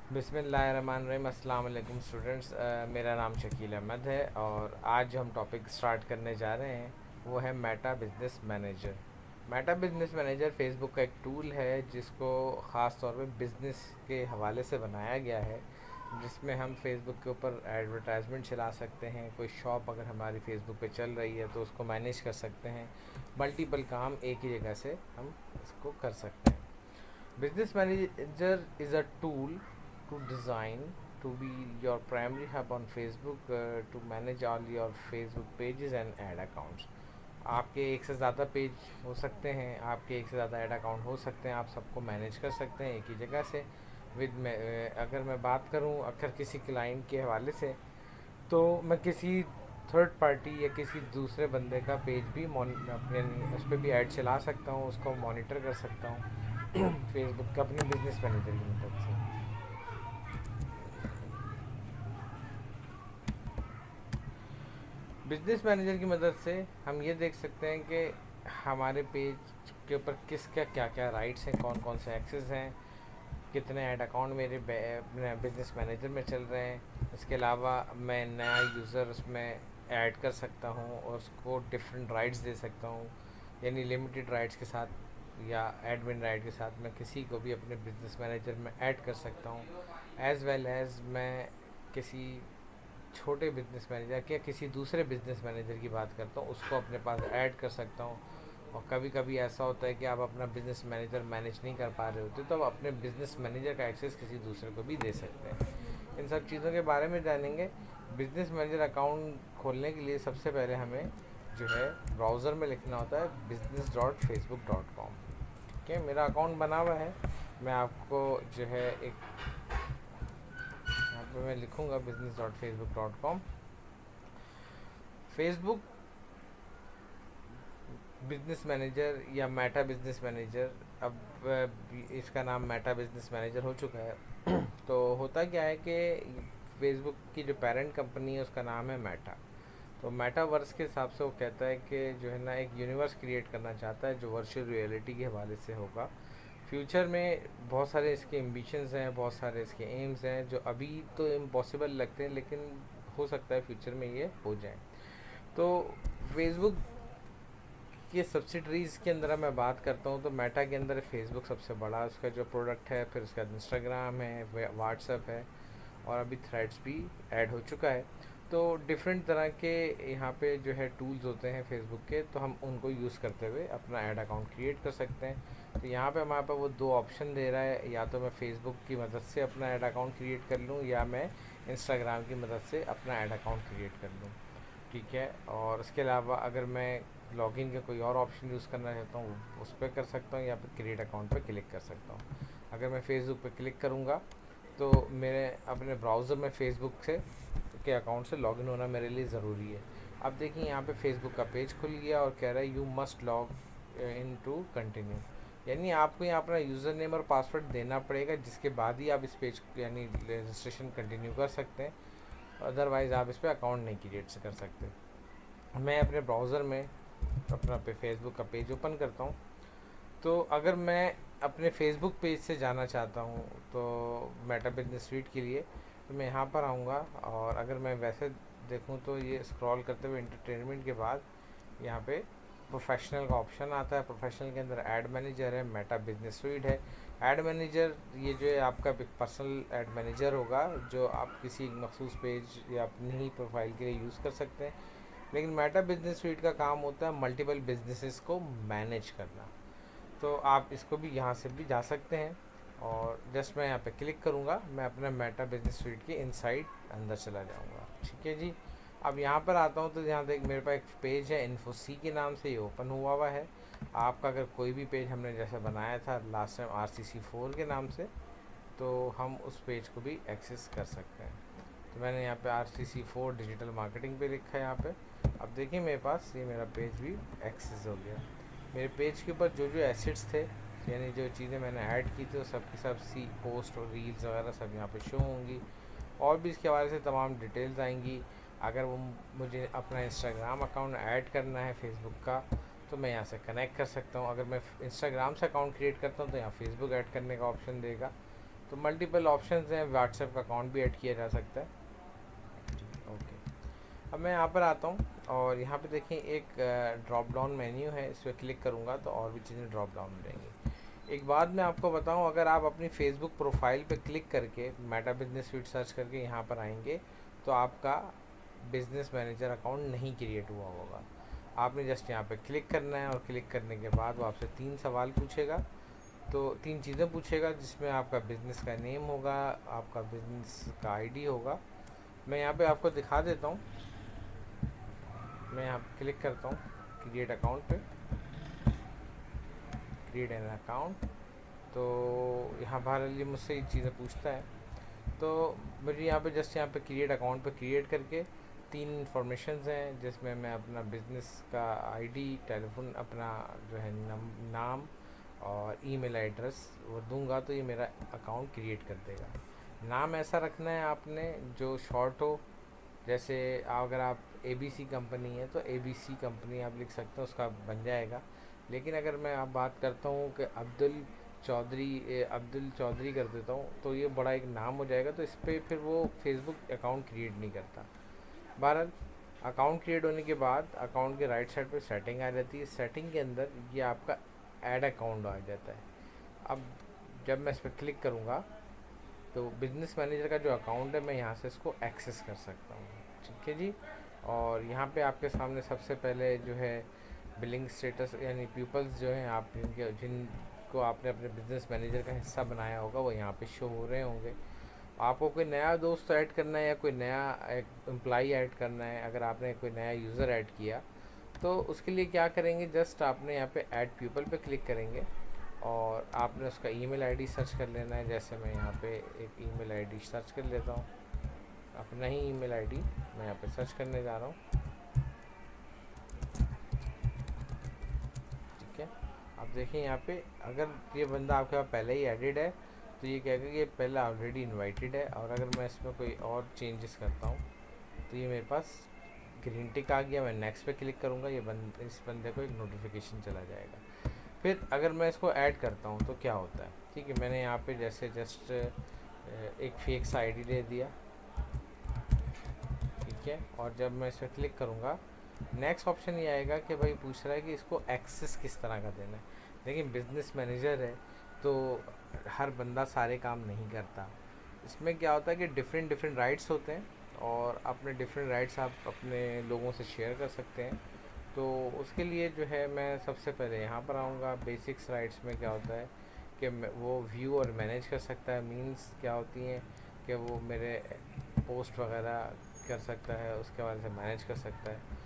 बिस्मिल्लाहिर्रहमानिर्रहीम। अस्सलाम वालेकुम स्टूडेंट्स। मेरा नाम शकील अहमद है और आज जो हम टॉपिक स्टार्ट करने जा रहे हैं वो है Meta business manager. Meta business manager Facebook का एक टूल है जिसको ख़ास तौर पे बिज़नेस के हवाले से बनाया गया है, जिसमें हम फेसबुक के ऊपर एडवर्टाइजमेंट चला सकते हैं। कोई शॉप अगर हमारी फेसबुक पे चल रही है तो उसको मैनेज कर सकते हैं। मल्टीपल काम एक ही जगह से हम इसको कर सकते हैं। Business Manager is a tool to design to be your primary hub on Facebook, to manage all your Facebook pages and ad accounts. आपके एक से ज़्यादा पेज हो सकते हैं, आपके एक से ज़्यादा ऐड अकाउंट हो सकते हैं, आप सबको मैनेज कर सकते हैं एक ही जगह से। अगर मैं बात करूं अगर किसी क्लाइंट के हवाले से, तो मैं किसी थर्ड पार्टी या किसी दूसरे बंदे का पेज भी यानी उस पर भी ऐड चला सकता हूँ, उसको मॉनिटर कर सकता हूँ फेसबुक का अपने बिजनेस मैनेजर की मदद से। बिजनेस मैनेजर की मदद से हम ये देख सकते हैं कि हमारे पेज के ऊपर किसका क्या क्या राइट्स हैं, कौन कौन से एक्सेस हैं, कितने ऐड अकाउंट मेरे बिजनेस मैनेजर में चल रहे हैं। इसके अलावा मैं नया यूज़र उसमें ऐड कर सकता हूँ और उसको डिफरेंट राइट्स दे सकता हूँ, यानी लिमिटेड राइट्स के साथ या एडमिन राइट के साथ मैं किसी को भी अपने बिजनेस मैनेजर में ऐड कर सकता हूँ। एज़ वेल एज़ मैं किसी छोटे बिजनेस मैनेजर या किसी दूसरे बिजनेस मैनेजर की बात करता हूँ, उसको अपने पास ऐड कर सकता हूँ। और कभी कभी ऐसा होता है कि आप अपना बिज़नेस मैनेजर मैनेज नहीं कर पा रहे होते, तो आप अपने बिज़नेस मैनेजर का एक्सेस किसी दूसरे को भी दे सकते हैं। इन सब चीज़ों के बारे में जानेंगे। बिज़नेस मैनेजर अकाउंट खोलने के लिए सबसे पहले हमें जो है ब्राउज़र में लिखना होता है business.facebook.com। ठीक है, मेरा अकाउंट बना हुआ है। मैं आपको जो है एक यहाँ पे मैं लिखूँगा business.facebook.com। फेसबुक बिजनेस मैनेजर या मेटा बिजनेस मैनेजर, अब इसका नाम मेटा बिजनेस मैनेजर हो चुका है तो होता क्या है कि फेसबुक की जो पेरेंट कंपनी है उसका नाम है मेटा। तो मेटावर्स के हिसाब से वो कहता है कि जो है ना एक यूनिवर्स क्रिएट करना चाहता है जो वर्चुअल रियलिटी के हवाले से होगा फ्यूचर में। बहुत सारे इसके एम्बिशंस हैं, बहुत सारे इसके एम्स हैं जो अभी तो इम्पॉसिबल लगते हैं, लेकिन हो सकता है फ्यूचर में ये हो जाए। तो फेसबुक ये सब्सिडरीज़ के अंदर मैं बात करता हूँ तो मेटा के अंदर फेसबुक सबसे बड़ा उसका जो प्रोडक्ट है, फिर उसके बाद इंस्टाग्राम है, व्हाट्सएप है और अभी थ्रेड्स भी ऐड हो चुका है। तो डिफरेंट तरह के यहाँ पे जो है टूल्स होते हैं फेसबुक के, तो हम उनको यूज़ करते हुए अपना ऐड अकाउंट क्रिएट कर सकते हैं। तो यहाँ पे हमारे पास वो दो ऑप्शन दे रहा है, या तो मैं फेसबुक की मदद से अपना ऐड अकाउंट क्रिएट कर लूँ या मैं इंस्टाग्राम की मदद से अपना ऐड अकाउंट क्रिएट कर लूँ। ठीक है, और इसके अलावा अगर मैं लॉगिन का कोई और ऑप्शन यूज़ करना चाहता हूँ उस पर कर सकता हूँ, या फिर क्रिएट अकाउंट पर क्लिक कर सकता हूँ। अगर मैं फेसबुक पर क्लिक करूँगा तो मेरे अपने ब्राउज़र में फेसबुक से के अकाउंट से लॉगिन होना मेरे लिए ज़रूरी है। अब देखिए यहाँ पे फेसबुक का पेज खुल गया और कह रहा है you must log in to continue, यानी आपको यहाँ अपना यूज़र नेम और पासवर्ड देना पड़ेगा, जिसके बाद ही आप इस पेज यानी रजिस्ट्रेशन कंटिन्यू कर सकते हैं। अदरवाइज़ आप इस पर अकाउंट नहीं क्रिएट कर सकते। मैं अपने ब्राउज़र में अपना पे फेसबुक का पेज ओपन करता हूँ। तो अगर मैं अपने फेसबुक पेज से जाना चाहता हूँ तो मेटा बिजनेस स्वीट के लिए, तो मैं यहाँ पर आऊँगा और अगर मैं वैसे देखूँ तो ये स्क्रॉल करते हुए एंटरटेनमेंट के बाद यहाँ पे प्रोफेशनल का ऑप्शन आता है। प्रोफेशनल के अंदर ऐड मैनेजर है, मेटा बिजनेस स्वीट है। ऐड मैनेजर ये जो है आपका पर्सनल ऐड मैनेजर होगा जो आप किसी मखसूस पेज या अपनी ही प्रोफाइल के लिए यूज़ कर सकते हैं। लेकिन मेटा बिजनेस स्वीट का काम होता है मल्टीपल बिजनेसेस को मैनेज करना। तो आप इसको भी यहाँ से भी जा सकते हैं और जस्ट मैं यहाँ पे क्लिक करूँगा, मैं अपना मेटा बिजनेस स्वीट के इनसाइड अंदर चला जाऊँगा। ठीक है जी। अब यहाँ पर आता हूँ तो यहाँ देख मेरे पास एक पेज है इन्फोसी के नाम से, ये ओपन हुआ है। आपका अगर कोई भी पेज हमने जैसे बनाया था लास्ट टाइम RCC4 के नाम से, तो हम उस पेज को भी एक्सेस कर सकते हैं। तो मैंने यहाँ पे RCC4 डिजिटल मार्केटिंग पे लिखा है यहाँ पे। अब देखिए मेरे पास ये मेरा पेज भी एक्सेस हो गया। मेरे पेज के ऊपर जो जो एसेट्स थे, यानी जो चीज़ें मैंने ऐड की थी, वो सब की सब सी पोस्ट और रील्स वगैरह सब यहाँ पे शो होंगी। और भी इसके हवाले से तमाम डिटेल्स आएंगी। अगर वो मुझे अपना इंस्टाग्राम अकाउंट ऐड करना है फेसबुक का, तो मैं यहाँ से कनेक्ट कर सकता हूँ। अगर मैं इंस्टाग्राम से अकाउंट क्रिएट करता हूँ तो यहाँ फेसबुक ऐड करने का ऑप्शन देगा। तो मल्टीपल ऑप्शंस हैं, व्हाट्सएप का अकाउंट भी ऐड किया जा सकता है। ओके, अब मैं यहाँ पर आता हूँ और यहाँ पे देखें एक ड्रॉप डाउन मेन्यू है, इस पर क्लिक करूँगा तो और भी चीज़ें ड्रॉप डाउन हो जाएंगी। एक बात मैं आपको बताऊँ, अगर आप अपनी फेसबुक प्रोफाइल पे क्लिक करके मेटा बिजनेस स्वीट सर्च करके यहाँ पर आएंगे तो आपका बिजनेस मैनेजर अकाउंट नहीं क्रिएट हुआ होगा। आपने जस्ट यहाँ पे क्लिक करना है और क्लिक करने के बाद वो आपसे 3 सवाल पूछेगा, तो 3 चीज़ें पूछेगा जिसमें आपका बिज़नेस का नेम होगा, आपका बिज़नेस का आईडी होगा। मैं यहाँ पे आपको दिखा देता हूँ। मैं यहाँ क्लिक करता हूँ क्रिएट अकाउंट पे, क्रिएट एन अकाउंट। तो यहाँ बाहर लिए मुझसे ये चीज़ें पूछता है, तो मुझे यहाँ पे जस्ट यहाँ पे क्रिएट अकाउंट पे क्रिएट करके 3 इन्फॉर्मेशंस हैं जिसमें मैं अपना बिज़नेस का आईडी, टेलीफोन, अपना जो है नाम और ईमेल एड्रेस वो दूंगा तो ये मेरा अकाउंट क्रिएट कर देगा। नाम ऐसा रखना है आपने जो शॉर्ट हो, जैसे अगर आप ABC कंपनी है तो ABC कंपनी आप लिख सकते हैं, उसका बन जाएगा। लेकिन अगर मैं आप बात करता हूँ कि अब्दुल चौधरी कर देता हूँ तो ये बड़ा एक नाम हो जाएगा, तो इस पर फिर वो फेसबुक अकाउंट क्रिएट नहीं करता। बहरहाल अकाउंट क्रिएट होने के बाद अकाउंट के राइट साइड पर सेटिंग आ जाती है, सेटिंग के अंदर ये आपका ऐड अकाउंट आ जाता है। अब जब मैं इस पर क्लिक करूँगा तो बिज़नेस मैनेजर का जो अकाउंट है मैं यहाँ से इसको एक्सेस कर सकता हूँ। ठीक है जी। और यहाँ पे आपके सामने सबसे पहले जो है बिलिंग स्टेटस, यानी पीपल्स जो हैं आप जिनको आपने अपने बिज़नेस मैनेजर का हिस्सा बनाया होगा वो यहाँ पे शो हो रहे होंगे। आपको कोई नया दोस्त ऐड करना है या कोई नया एक एम्प्लॉई ऐड करना है, अगर आपने कोई नया यूज़र ऐड किया तो उसके लिए क्या करेंगे, जस्ट आपने यहाँ पे ऐड पीपल पे क्लिक करेंगे और आपने उसका ईमेल आईडी सर्च कर लेना है। जैसे मैं यहाँ पे एक ईमेल आईडी सर्च कर लेता हूँ, अपना ही ईमेल आईडी मैं यहाँ पे सर्च करने जा रहा हूँ। ठीक है, अब देखिए यहाँ पे अगर ये बंदा आपके पास पहले ही एडिड है तो ये कहेगा कि ये पहले ऑलरेडी इनवाइटेड है, और अगर मैं इसमें कोई और चेंजेस करता हूँ तो ये मेरे पास ग्रीन टिक आ गया। मैं नेक्स्ट पे क्लिक करूँगा, ये इस बंदे को एक नोटिफिकेशन चला जाएगा। फिर अगर मैं इसको ऐड करता हूँ तो क्या होता है, ठीक है, मैंने यहाँ पे जैसे जस्ट एक फेक सा आईडी दे दिया। ठीक है, और जब मैं इस पर क्लिक करूँगा नेक्स्ट ऑप्शन ये आएगा कि भाई पूछ रहा है कि इसको एक्सेस किस तरह का देना है। लेकिन बिजनेस मैनेजर है तो हर बंदा सारे काम नहीं करता। इसमें क्या होता है कि डिफरेंट डिफरेंट राइट्स होते हैं और अपने डिफरेंट राइट्स आप अपने लोगों से शेयर कर सकते हैं। तो उसके लिए जो है मैं सबसे पहले यहाँ पर आऊँगा। बेसिक्स राइट्स में क्या होता है कि वो व्यू और मैनेज कर सकता है। मींस क्या होती हैं कि वो मेरे पोस्ट वगैरह कर सकता है, उसके बाद से मैनेज कर सकता है।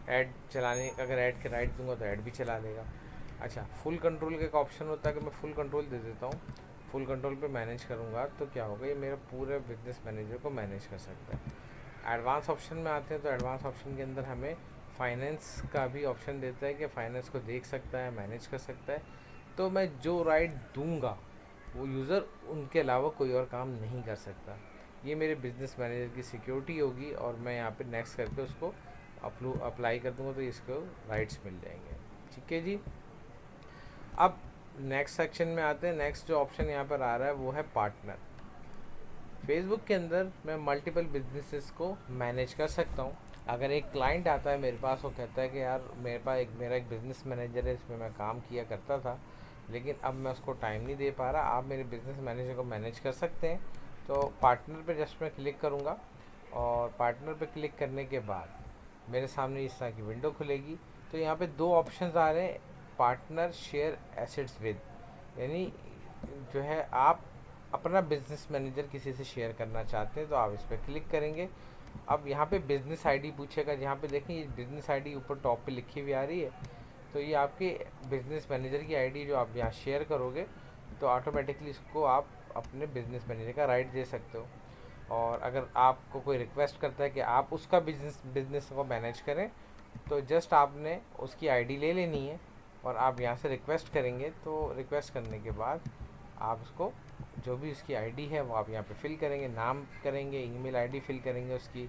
ऐड चलाने, अगर ऐड के राइट दूंगा तो ऐड भी चला लेगा। अच्छा, फुल कंट्रोल का एक ऑप्शन होता है कि मैं फुल कंट्रोल दे देता हूँ। फुल कंट्रोल पे मैनेज करूँगा तो क्या होगा, ये मेरा पूरे बिजनेस मैनेजर को मैनेज कर सकता है। एडवांस ऑप्शन में आते हैं तो एडवांस ऑप्शन के अंदर हमें फाइनेंस का भी ऑप्शन देता है कि फाइनेंस को देख सकता है, मैनेज कर सकता है। तो मैं जो राइट दूंगा वो यूज़र उनके अलावा कोई और काम नहीं कर सकता। ये मेरे बिजनेस मैनेजर की सिक्योरिटी होगी और मैं यहाँ पे नेक्स्ट करके उसको अप्लाई कर दूँगा तो इसको राइट्स मिल जाएंगे। ठीक है जी। अब नेक्स्ट सेक्शन में आते हैं। नेक्स्ट जो ऑप्शन यहाँ पर आ रहा है वो है पार्टनर। फेसबुक के अंदर मैं मल्टीपल बिजनेसेस को मैनेज कर सकता हूँ। अगर एक क्लाइंट आता है मेरे पास, वो कहता है कि यार मेरा एक बिज़नेस मैनेजर है, इसमें मैं काम किया करता था लेकिन अब मैं उसको टाइम नहीं दे पा रहा, आप मेरे बिज़नेस मैनेजर को मैनेज कर सकते हैं। तो पार्टनर पे जस्ट मैं क्लिक करूँगा और पार्टनर पे क्लिक करने के बाद मेरे सामने इस तरह की विंडो खुलेगी। तो यहाँ पे 2 ऑप्शंस आ रहे हैं, पार्टनर शेयर एसेट्स विद, यानी जो है आप अपना बिजनेस मैनेजर किसी से शेयर करना चाहते हैं तो आप इस पर क्लिक करेंगे। अब यहाँ पे बिजनेस आईडी पूछेगा, जहाँ पे देखें ये बिजनेस आईडी ऊपर टॉप पे लिखी हुई आ रही है, तो ये आपके बिजनेस मैनेजर की आईडी जो आप यहाँ शेयर करोगे तो ऑटोमेटिकली इसको आप अपने बिजनेस मैनेजर का राइट दे सकते हो। और अगर आपको कोई रिक्वेस्ट करता है कि आप उसका बिजनेस को मैनेज करें तो जस्ट आपने उसकी आईडी ले लेनी है और आप यहाँ से रिक्वेस्ट करेंगे। तो रिक्वेस्ट करने के बाद आप उसको जो भी उसकी आईडी है वो आप यहाँ पे फिल करेंगे, नाम करेंगे, ईमेल आईडी फिल करेंगे उसकी,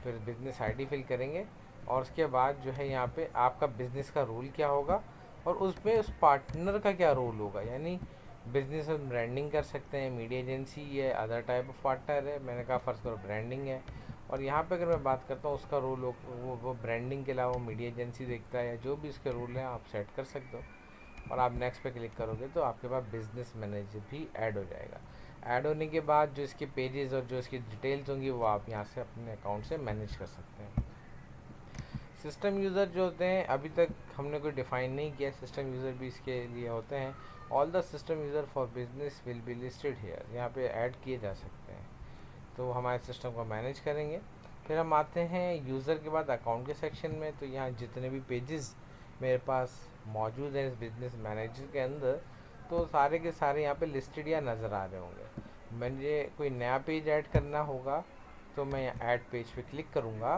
फिर बिजनेस आईडी फिल करेंगे और उसके बाद जो है यहाँ पे आपका बिज़नेस का रोल क्या होगा और उसमें उस पार्टनर का क्या रोल होगा। यानी बिजनेस में ब्रांडिंग कर सकते हैं, मीडिया एजेंसी है, अदर टाइप ऑफ पार्टनर है। मैंने कहा फ़र्ज़ करो ब्रांडिंग है, और यहाँ पे अगर मैं बात करता हूँ उसका रोल वो ब्रांडिंग के अलावा मीडिया एजेंसी देखता है, या जो भी इसके रूल हैं आप सेट कर सकते हो। और आप नेक्स्ट पे क्लिक करोगे तो आपके पास बिजनेस मैनेजर भी ऐड हो जाएगा। ऐड होने के बाद जो इसके पेजेस और जो इसकी डिटेल्स होंगी वो आप यहाँ से अपने अकाउंट से मैनेज कर सकते हैं। सिस्टम यूज़र जो होते हैं अभी तक हमने कोई डिफ़ाइन नहीं किया, सिस्टम यूज़र भी इसके लिए होते हैं। All the system user for business will be listed hair, यहाँ पे ऐड किए जा सकते हैं। तो हमारे सिस्टम को मैनेज करेंगे। फिर हम आते हैं यूज़र के बाद अकाउंट के सेक्शन में। तो यहाँ जितने भी पेजेस मेरे पास मौजूद हैं इस बिज़नेस मैनेजर के अंदर, तो सारे के सारे यहाँ पे लिस्टेड या नज़र आ रहे होंगे। मुझे कोई नया पेज ऐड करना होगा तो मैं ऐड पेज पे क्लिक करूँगा।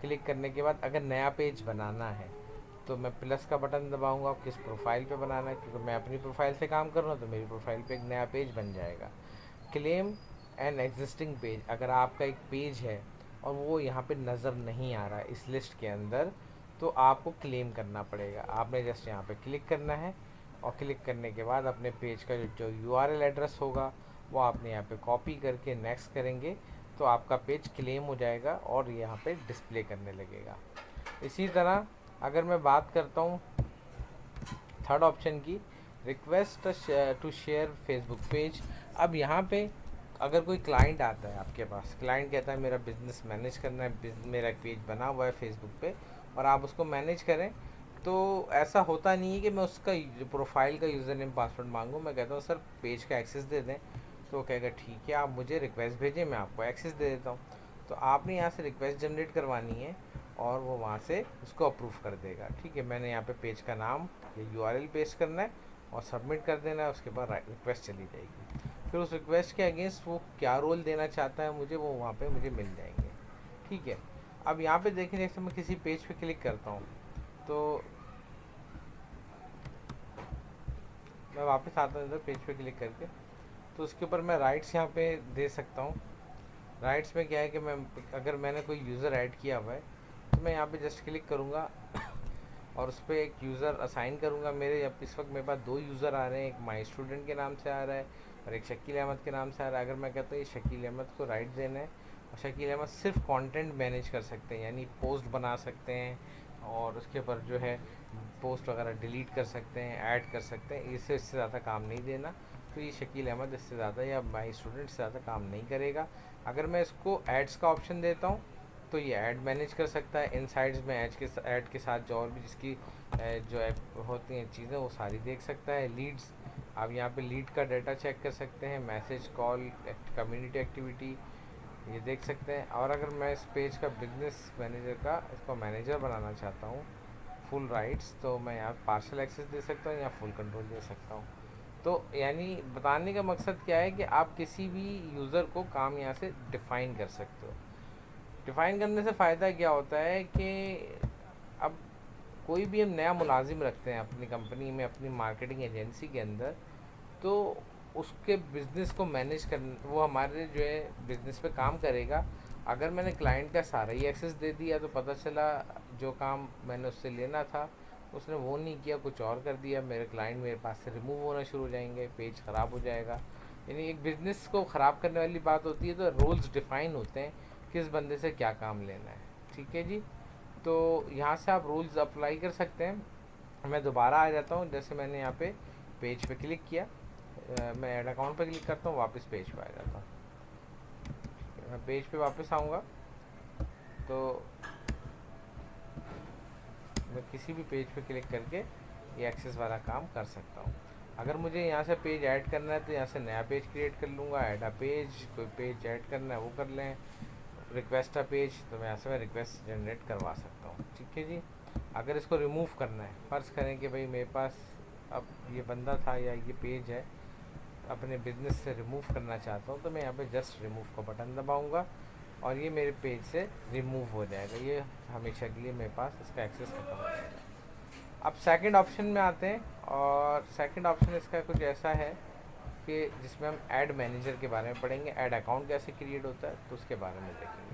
क्लिक करने के बाद अगर नया पेज बनाना है तो मैं प्लस का बटन दबाऊंगा, किस प्रोफाइल पे बनाना है, क्योंकि मैं अपनी प्रोफाइल से काम कर रहा हूँ तो मेरी प्रोफाइल पे एक नया पेज बन जाएगा। क्लेम एन एग्जिस्टिंग पेज, अगर आपका एक पेज है और वो यहाँ पे नज़र नहीं आ रहा है इस लिस्ट के अंदर, तो आपको क्लेम करना पड़ेगा। आपने जस्ट यहाँ पे क्लिक करना है, और क्लिक करने के बाद अपने पेज का जो यूआरएल एड्रेस होगा वो आपने यहाँ पे कॉपी करके नेक्स्ट करेंगे तो आपका पेज क्लेम हो जाएगा और यहाँ पे डिस्प्ले करने लगेगा। इसी तरह अगर मैं बात करता हूँ थर्ड ऑप्शन की, request to share Facebook page. अब यहाँ पे अगर कोई क्लाइंट आता है आपके पास, क्लाइंट कहता है मेरा बिज़नेस मैनेज करना है, मेरा एक पेज बना हुआ है फेसबुक पे और आप उसको मैनेज करें, तो ऐसा होता नहीं है कि मैं उसका प्रोफाइल का यूज़र नेम पासवर्ड मांगूँ। मैं कहता हूँ सर पेज का एक्सेस दे दें, तो वो कहेगा ठीक है आप मुझे रिक्वेस्ट भेजें, मैं आपको एक्सेस दे देता हूँ। तो आपने यहाँ से रिक्वेस्ट जनरेट करवानी है और वो वहाँ से उसको अप्रूव कर देगा। ठीक है, मैंने यहाँ पे पेज का नाम या यूआरएल पेस्ट करना है और सबमिट कर देना है, उसके बाद रिक्वेस्ट चली जाएगी। फिर उस रिक्वेस्ट के अगेंस्ट वो क्या रोल देना चाहता है मुझे, वो वहाँ पे मुझे मिल जाएंगे। ठीक है, अब यहाँ पे देखें जैसे मैं किसी पेज पे क्लिक करता हूँ तो मैं वापस आता हूँ इधर पेज पे क्लिक करके, तो उसके ऊपर मैं राइट्स यहाँ पे दे सकता हूँ। राइट्स में क्या है कि मैं अगर मैंने कोई यूज़र ऐड किया हुआ है तो मैं यहाँ पे जस्ट क्लिक करूँगा और उस पर एक यूज़र असाइन करूँगा। मेरे अब इस वक्त मेरे पास दो यूज़र आ रहे हैं, एक माई स्टूडेंट के नाम से आ रहा है और एक शकील अहमद के नाम से आ रहा है। अगर मैं कहता हूँ ये शकील अहमद को राइट देना है, और शकील अहमद सिर्फ कंटेंट मैनेज कर सकते हैं, यानी पोस्ट बना सकते हैं और उसके ऊपर जो है पोस्ट वगैरह डिलीट कर सकते हैं, ऐड कर सकते हैं, इससे ज़्यादा काम नहीं देना। तो ये शकील अहमद इससे ज़्यादा या माई स्टूडेंट से ज़्यादा काम नहीं करेगा। अगर मैं इसको एड्स का ऑप्शन देता हूँ तो ये ऐड मैनेज कर सकता है। इनसाइड्स में ऐड के साथ जो और भी जिसकी जो ऐप होती हैं चीज़ें वो सारी देख सकता है। लीड्स, आप यहाँ पे लीड का डाटा चेक कर सकते हैं, मैसेज, कॉल, कम्युनिटी एक्टिविटी ये देख सकते हैं। और अगर मैं इस पेज का बिजनेस मैनेजर का इसको मैनेजर बनाना चाहता हूँ फुल राइट्स, तो मैं यहाँ पार्शल एक्सेस दे सकता हूँ या फुल कंट्रोल दे सकता हूँ। तो यानी बताने का मकसद क्या है कि आप किसी भी यूज़र को काम यहाँ से डिफ़ाइन कर सकते हो। डिफ़ाइन करने से फ़ायदा क्या होता है कि अब कोई भी हम नया मुलाजिम रखते हैं अपनी कंपनी में, अपनी मार्केटिंग एजेंसी के अंदर, तो उसके बिज़नेस को मैनेज कर वो हमारे जो है बिज़नेस पे काम करेगा। अगर मैंने क्लाइंट का सारा ही एक्सेस दे दिया तो पता चला जो काम मैंने उससे लेना था उसने वो नहीं किया, कुछ और कर दिया, मेरे क्लाइंट मेरे पास से रिमूव होना शुरू हो जाएंगे, पेज ख़राब हो जाएगा। यानी एक बिज़नेस को ख़राब करने वाली बात होती है। तो रूल्स डिफ़ाइन होते हैं किस बंदे से क्या काम लेना है। ठीक है जी, तो यहाँ से आप रूल्स अप्लाई कर सकते हैं। मैं दोबारा आ जाता हूँ, जैसे मैंने यहाँ पे पेज पे क्लिक किया, मैं ऐड अकाउंट पे क्लिक करता हूँ, वापस पेज पे आ जाता हूँ। मैं पेज पे वापस आऊँगा तो मैं किसी भी पेज पे क्लिक करके ये एक्सेस वाला काम कर सकता हूँ। अगर मुझे यहाँ से पेज ऐड करना है तो यहाँ से नया पेज क्रिएट कर लूँगा, ऐड अ पेज, कोई पेज ऐड करना है वो कर लें, रिक्वेस्ट अ पेज, तो मैं यहाँ से मैं रिक्वेस्ट जनरेट करवा सकता हूँ। ठीक है जी, अगर इसको रिमूव करना है, फ़र्ज़ करें कि भाई मेरे पास अब ये बंदा था या ये पेज है अपने बिज़नेस से रिमूव करना चाहता हूँ, तो मैं यहाँ पे जस्ट रिमूव का बटन दबाऊँगा और ये मेरे पेज से रिमूव हो जाएगा। ये हमेशा के लिए मेरे पास इसका एक्सेस खत्म हो जाएगा। अब सेकंड ऑप्शन में आते हैं, और सेकंड ऑप्शन इसका कुछ ऐसा है कि जिसमें हम ऐड मैनेजर के बारे में पढ़ेंगे, ऐड अकाउंट कैसे क्रिएट होता है तो उसके बारे में देखेंगे।